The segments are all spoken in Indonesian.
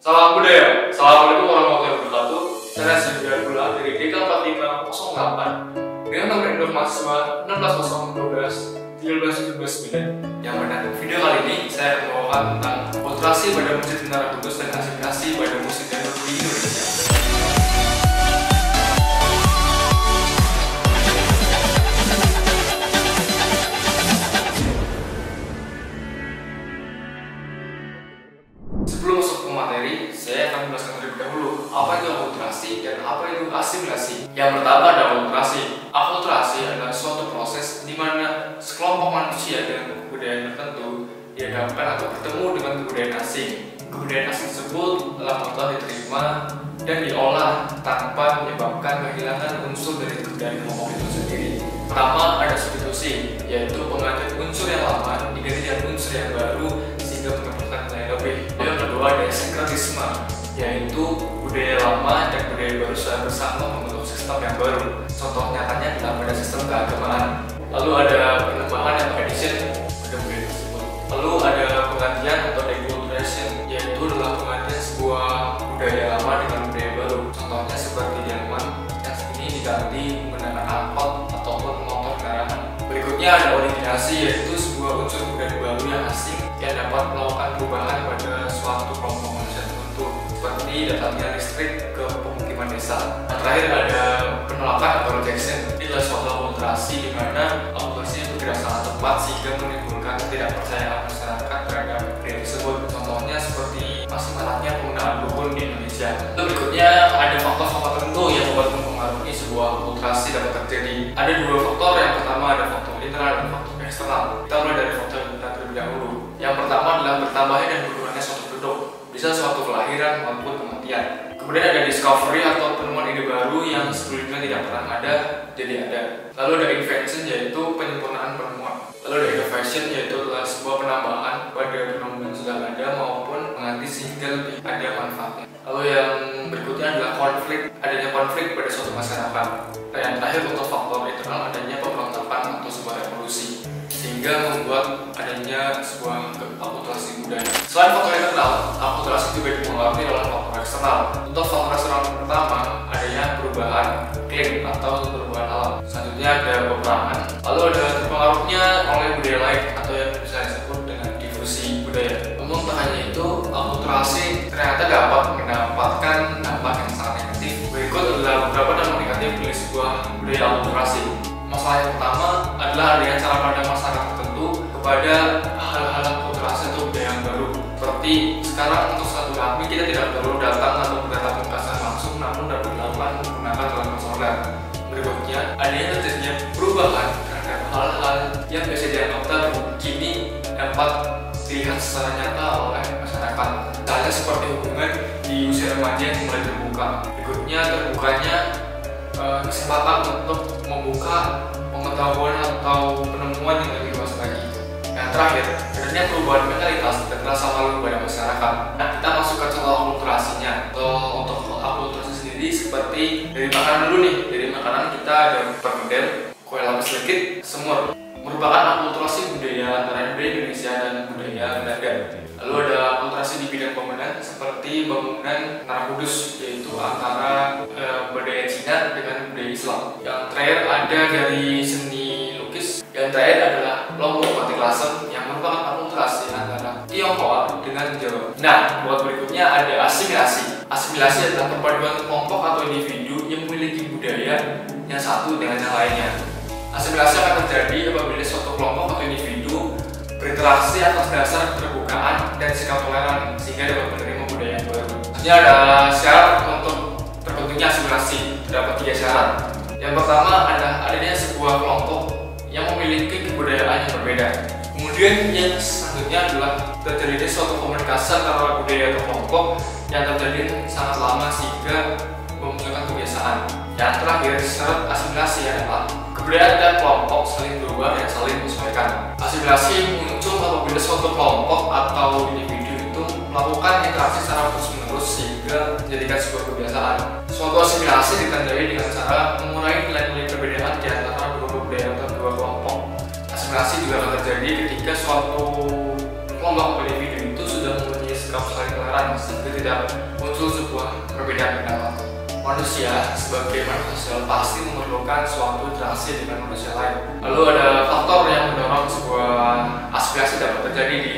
Salam budaya. Assalamualaikum warahmatullahi wabarakatuh. Saya Sibir Bulan dari DK4508 dengan nomor induk mahasiswa 16.012 13.17 yang pada video kali ini saya akan membawakan tentang Ultrasi pada Masjid Menara Kudus dan aspirasi pada musik dan di Indonesia. Sebelum masuk ke materi, saya akan menjelaskan terlebih dahulu apa itu akulturasi dan apa itu asimilasi. Yang pertama ada akulturasi. Akulturasi adalah suatu proses di mana sekelompok manusia dengan kebudayaan tertentu dihadapkan atau bertemu dengan kebudayaan asing. Kebudayaan asing tersebut telah diterima dan diolah tanpa menyebabkan kehilangan unsur dari kebudayaan kelompok itu sendiri. Pertama ada substitusi, yaitu penggantian unsur yang lama diganti dengan unsur yang baru sehingga menemukan nilai lebih. Yang kedua ada sinkretisme, yaitu budaya lama dan budaya baru secara bersama membentuk sistem yang baru. Contoh nyatanya adalah pada sistem keagamaan. Lalu ada penambahan atau addition pada budaya tersebut. Lalu ada penggantian atau deculturation, yaitu adalah penggantian sebuah budaya lama dengan budaya baru. Contohnya seperti Jerman yang ini diganti menggunakan angkot ataupun motor kendaraan. Berikutnya ada originasi, yaitu sebuah unsur budaya baru yang asing yang dapat melakukan perubahan pada suatu kelompok manusia tertentu, seperti datangnya listrik ke pemukiman desa. Yang terakhir ada penolakan atau rejection. Ini adalah suatu akulturasi di mana akulturasi itu tidak sangat tepat sehingga menimbulkan ketidakpercayaan masyarakat terhadap budaya tersebut. Contohnya seperti masih maraknya penggunaan dukun di Indonesia. Lalu berikutnya ada faktor-faktor tertentu yang dapat mempengaruhi sebuah akulturasi dapat terjadi. Ada dua faktor. Yang pertama ada faktor internal dan faktor eksternal. Kita mulai dari faktor internal terlebih dahulu. Yang pertama adalah bertambahnya dan berkurangnya suatu produk, bisa suatu kelahiran maupun kematian. Kemudian ada discovery atau penemuan ide baru yang sebelumnya tidak pernah ada jadi ada. Lalu ada invention, yaitu penyempurnaan penemuan. Lalu ada innovation, yaitu adalah sebuah penambahan pada penemuan yang sudah ada maupun mengganti sehingga lebih ada manfaatnya. Lalu yang berikutnya adalah konflik, adanya konflik pada suatu masyarakat. Dan yang terakhir untuk faktor internal adanya pemberontakan atau sebuah revolusi sehingga membuat adanya sebuah akulturasi budaya. Selain faktor internal, akulturasi juga dipengaruhi oleh faktor eksternal. Untuk faktor eksternal pertama adanya perubahan iklim atau perubahan alam. Selanjutnya ada peperangan. Lalu ada terpengaruhnya oleh budaya lain atau yang bisa disebut dengan difusi budaya. Namun tak hanya itu, akulturasi ternyata dapat mendapatkan dampak yang sangat negatif. Berikut adalah beberapa dampak negatif dari sebuah budaya akulturasi. Masalah yang pertama adalah adanya cara pandang masyarakat tertentu kepada hal-hal akulturasi atau budaya yang baru. Seperti sekarang untuk silaturahmi kita tidak perlu datang atau bertatap muka secara langsung, namun dapat dilakukan menggunakan telepon seluler. Berikutnya adanya terjadinya perubahan terhadap hal-hal yang biasa dianggap tabu kini dapat dilihat secara nyata oleh masyarakat. Misalnya seperti hubungan di usia remaja yang mulai terbuka. Berikutnya terbukanya kesempatan untuk membuka pengetahuan atau penemuan yang lebih luas lagi. Yang terakhir, adanya perubahan mentalitas dan rasa malu pada masyarakat. Nah, kita masuk ke contoh akulturasinya. Untuk akulturasi sendiri seperti dari makanan dulu nih. Dari makanan kita ada perkedel, kue lapis legit, semur. Merupakan akulturasi budaya antara budaya Indonesia dan budaya Belanda. Lalu ada akulturasi di bidang bangunan seperti bangunan Menara Kudus, yaitu antara budaya Cina dengan budaya Islam. Yang terakhir ada dari seni lukis. Yang terakhir adalah Lombok Batik Lasem yang merupakan akulturasi antara Tionghoa dengan Jawa. Nah, buat berikutnya ada asimilasi. Asimilasi adalah perpaduan kelompok atau individu yang memiliki budaya yang satu dengan yang lainnya. Asimilasi akan terjadi apabila suatu kelompok atau individu berinteraksi atas dasar keterbukaan dan sikap toleran sehingga dapat menerima budaya yang baru. Ini ada syarat untuk terbentuknya asimilasi. Terdapat 3 syarat. Yang pertama adalah adanya sebuah kelompok yang memiliki kebudayaan yang berbeda. Kemudian yang selanjutnya adalah terjadinya suatu komunikasi antara budaya atau kelompok yang terjadi sangat lama sehingga memunculkan kebiasaan. Yang terakhir, syarat asimilasi adalah kebudayaan dan kelompok saling berubah dan saling menyesuaikan. Asimilasi muncul apabila suatu kelompok atau individu itu melakukan interaksi secara terus-menerus sehingga menjadikan sebuah kebiasaan. Suatu asimilasi ditandai dengan cara mengurangi nilai-nilai perbedaan di antara dua budaya atau dua kelompok. Asimilasi juga akan terjadi ketika suatu kelompok atau individu itu sudah mempunyai sikap saling toleran sehingga tidak muncul sebuah perbedaan pendapat. Manusia sebagai makhluk sosial pasti memerlukan suatu interaksi dengan manusia lain. Lalu ada faktor yang mendorong sebuah aspirasi dapat terjadi di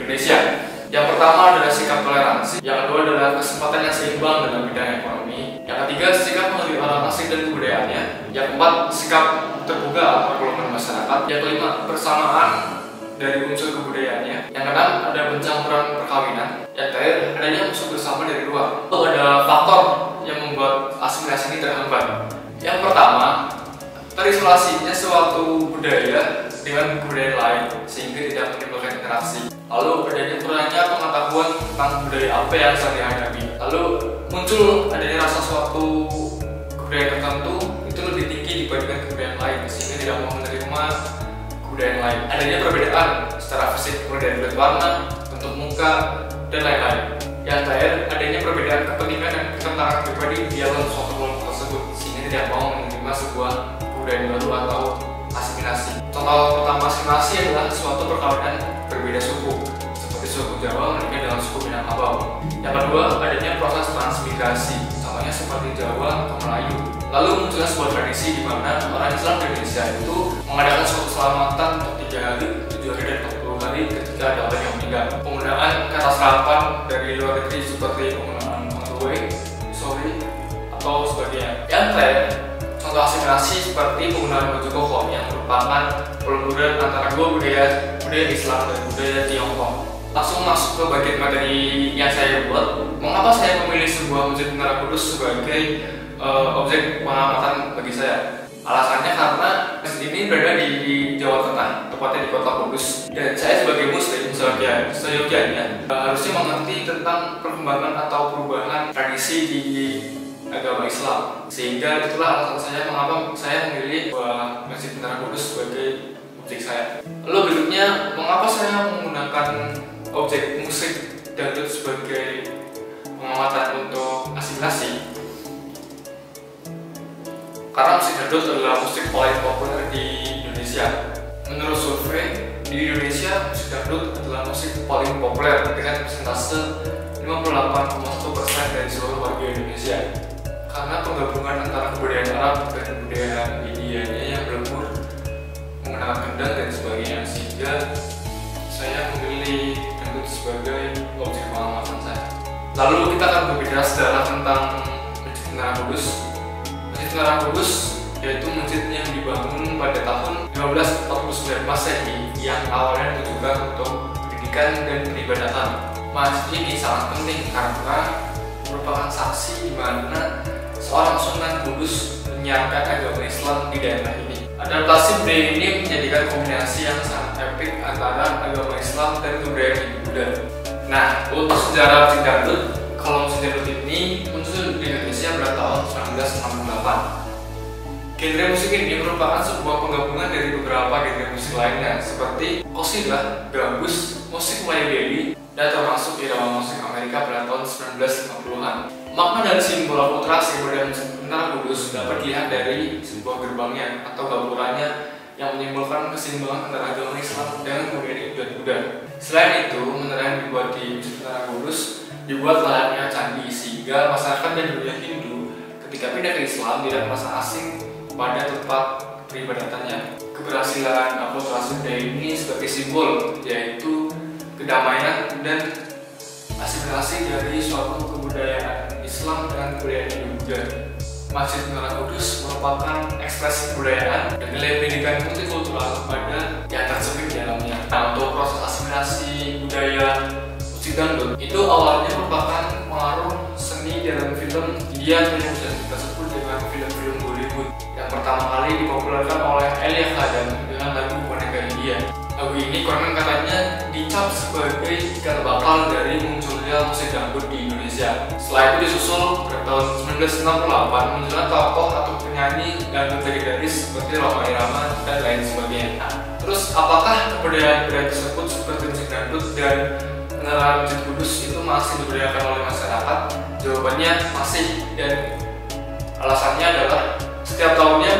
Indonesia. Yang pertama adalah sikap toleransi, yang kedua adalah kesempatan yang seimbang dalam bidang ekonomi, yang ketiga sikap menghargai orang asing dan kebudayaannya, yang keempat sikap terbuka antar golongan masyarakat, yang kelima persamaan dari unsur kebudayaannya, yang keenam ada pencampuran perkawinan, yang terakhir adanya musuh bersama dari luar. Lalu ada faktor yang membuat asimilasi ini terhambat. Yang pertama, terisolasinya suatu budaya dengan budaya lain sehingga tidak menimbulkan interaksi. Lalu adanya kurangnya pengetahuan tentang budaya apa yang sedang dihadapi. Lalu muncul adanya rasa suatu kebudayaan tertentu itu lebih tinggi dibandingkan kebudayaan lain sehingga tidak mau menerima kebudayaan lain. Adanya perbedaan secara fisik mulai dari kulit warna, bentuk muka, dan lain-lain. Yang terakhir adanya perbedaan kepentingan dan ketentangan pribadi di dalam suatu kelompok tersebut sehingga tidak mau menerima sebuah kebudayaan baru atau asimilasi. Contoh pertama asimilasi adalah suatu perkawinan berbeda suku, seperti suku Jawa menikah dengan suku Minangkabau. Yang kedua, adanya proses transmigrasi, contohnya seperti Jawa ke Melayu. Lalu munculnya sebuah tradisi di mana orang Islam di Indonesia itu mengadakan suatu selamatan untuk 3 hari, 7 hari, dan 40 hari ketika ada orang yang meninggal. Penggunaan kata serapan dari luar negeri seperti penggunaan on the way, sorry, atau sebagainya. Yang terakhir, contoh asimilasi seperti penggunaan baju koko yang merupakan peleburan antara dua budaya Islam dan budaya Tiongkok. Langsung masuk ke bagian materi yang saya buat. Mengapa saya memilih sebuah Masjid Menara Kudus sebagai objek pengamatan bagi saya? Alasannya karena masjid ini berada di Jawa Tengah, tepatnya di Kota Kudus. Dan saya sebagai Muslim, seyogianya harusnya mengerti tentang perkembangan atau perubahan tradisi di agama Islam. Sehingga itulah alasan saya mengapa saya memilih Masjid Menara Kudus sebagai objek saya. Lalu berikutnya, mengapa saya menggunakan objek musik dangdut sebagai pengamatan untuk asimilasi? Karena musik dangdut adalah musik paling populer di Indonesia. Menurut survei, di Indonesia musik dangdut adalah musik paling populer dengan persentase 58,1% dari seluruh warga Indonesia. Karena penggabungan antara kebudayaan Arab dan budaya Indianya yang berlebur menggunakan kendang dan sebagainya, sehingga saya memilih dangdut sebagai objek pengamatan saya. Lalu kita akan berbicara sejarah tentang Masjid Menara Kudus. Masjid Menara Kudus yaitu masjid yang dibangun pada tahun 1549 Masehi yang awalnya ditujukan untuk pendidikan dan peribadatan. Masjid ini sangat penting karena merupakan saksi di mana seorang Sunan Kudus menyiarkan agama Islam di daerah ini. Adaptasi budaya ini menjadikan kombinasi yang sangat epik antara agama Islam dan kebudayaan Hindu-Buddha. Nah, untuk sejarah musik dangdut, kalau musik dangdut ini muncul di Indonesia pada tahun 1968. Genre musik ini merupakan sebuah penggabungan dari beberapa genre musik lainnya seperti qasidah, gambus, musik Melayu, dan termasuk irama musik Amerika pada tahun 1950-an. Makna dan simbol akulturasi pada Masjid Menara Kudus dapat dilihat dari sebuah gerbangnya atau gapuranya yang menyimpulkan keseimbangan antara agama Islam dengan kebudayaan Hindu-Buddha. Selain itu, menara yang dibuat di Masjid Menara Kudus dibuat layaknya candi sehingga masyarakat dan dunia Hindu ketika pindah ke Islam tidak merasa asing pada tempat peribadatannya. Keberhasilan akulturasi budaya ini sebagai simbol yaitu kedamaian dan asimilasi dari suatu kebudayaan Islam dengan kebudayaan Hindu-Buddha. Masjid Menara Kudus merupakan ekspresi kebudayaan dan nilai pendidikan multikultural pada yang tercermin di dalamnya. Nah, untuk proses asimilasi budaya musik dangdut itu awalnya merupakan pengaruh seni dalam film India yang bisa kita sebut dengan film-film Bollywood yang pertama kali dipopulerkan oleh Elia Khadan dengan lagu Boneka India. Lagu ini konon katanya dicap sebagai cikal bakal dari munculnya musik dangdut di Indonesia. Setelah itu disusul pada tahun 1968 munculnya tokoh atau penyanyi dangdut legendaris seperti Rhoma Irama dan lain sebagainya. Nah, terus apakah kebudayaan tersebut seperti musik dangdut dan Menara Masjid Kudus itu masih diberdayakan oleh masyarakat? Jawabannya masih, dan alasannya adalah setiap tahunnya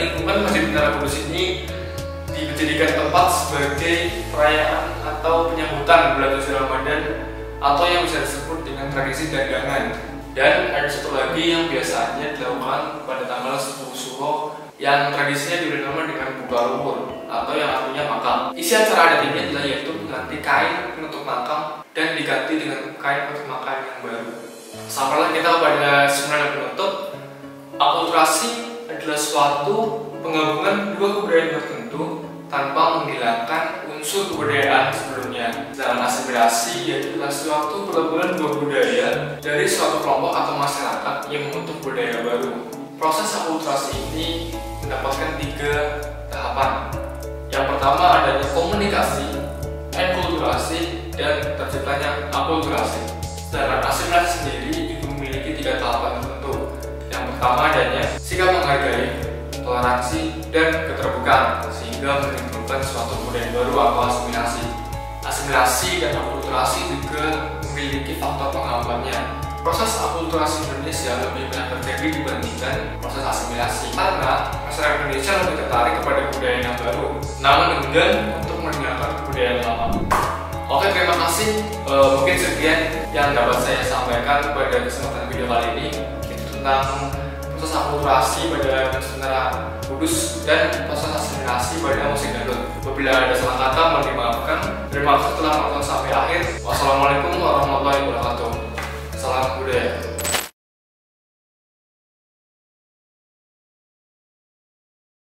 lingkungan Masjid Menara Kudus ini dijadikan tempat sebagai perayaan atau penyambutan bulan suci Ramadan atau yang bisa disebut dengan tradisi dagangan. Dan ada satu lagi yang biasanya dilakukan pada tanggal 10 Suro yang tradisinya diberi nama dengan buka lumpur atau yang artinya makam. Isi acara adat ini adalah yaitu mengganti kain penutup makam dan diganti dengan kain penutup makam yang baru. Sampailah kita pada sebenarnya penutup. Akulturasi adalah suatu penggabungan dua kebudayaan tertentu tanpa menghilangkan unsur kebudayaan sebelumnya. Dalam asimilasi yaitu suatu penggabungan dua budaya dari suatu kelompok atau masyarakat yang membentuk budaya baru. Proses akulturasi ini mendapatkan 3 tahapan. Yang pertama adanya komunikasi, enkulturasi, dan terciptanya akulturasi. Sedangkan asimilasi sendiri juga memiliki 3 tahapan tertentu. Yang pertama adanya sikap menghargai, toleransi, dan keterbukaan sehingga menimbulkan suatu budaya baru atau asimilasi. Asimilasi dan akulturasi juga memiliki faktor penghambatnya. Proses akulturasi Indonesia lebih banyak terjadi dibandingkan proses asimilasi karena masyarakat Indonesia lebih tertarik kepada budaya yang baru, namun enggan untuk meninggalkan budaya lama. Oke, terima kasih. Mungkin sekian yang dapat saya sampaikan pada kesempatan video kali ini tentang proses akulturasi pada Nusantara Kudus dan proses asimilasi pada musik dangdut. Apabila ada salah kata, mohon dimaafkan. Terima kasih telah menonton sampai akhir. Wassalamualaikum warahmatullahi wabarakatuh. Salam budaya.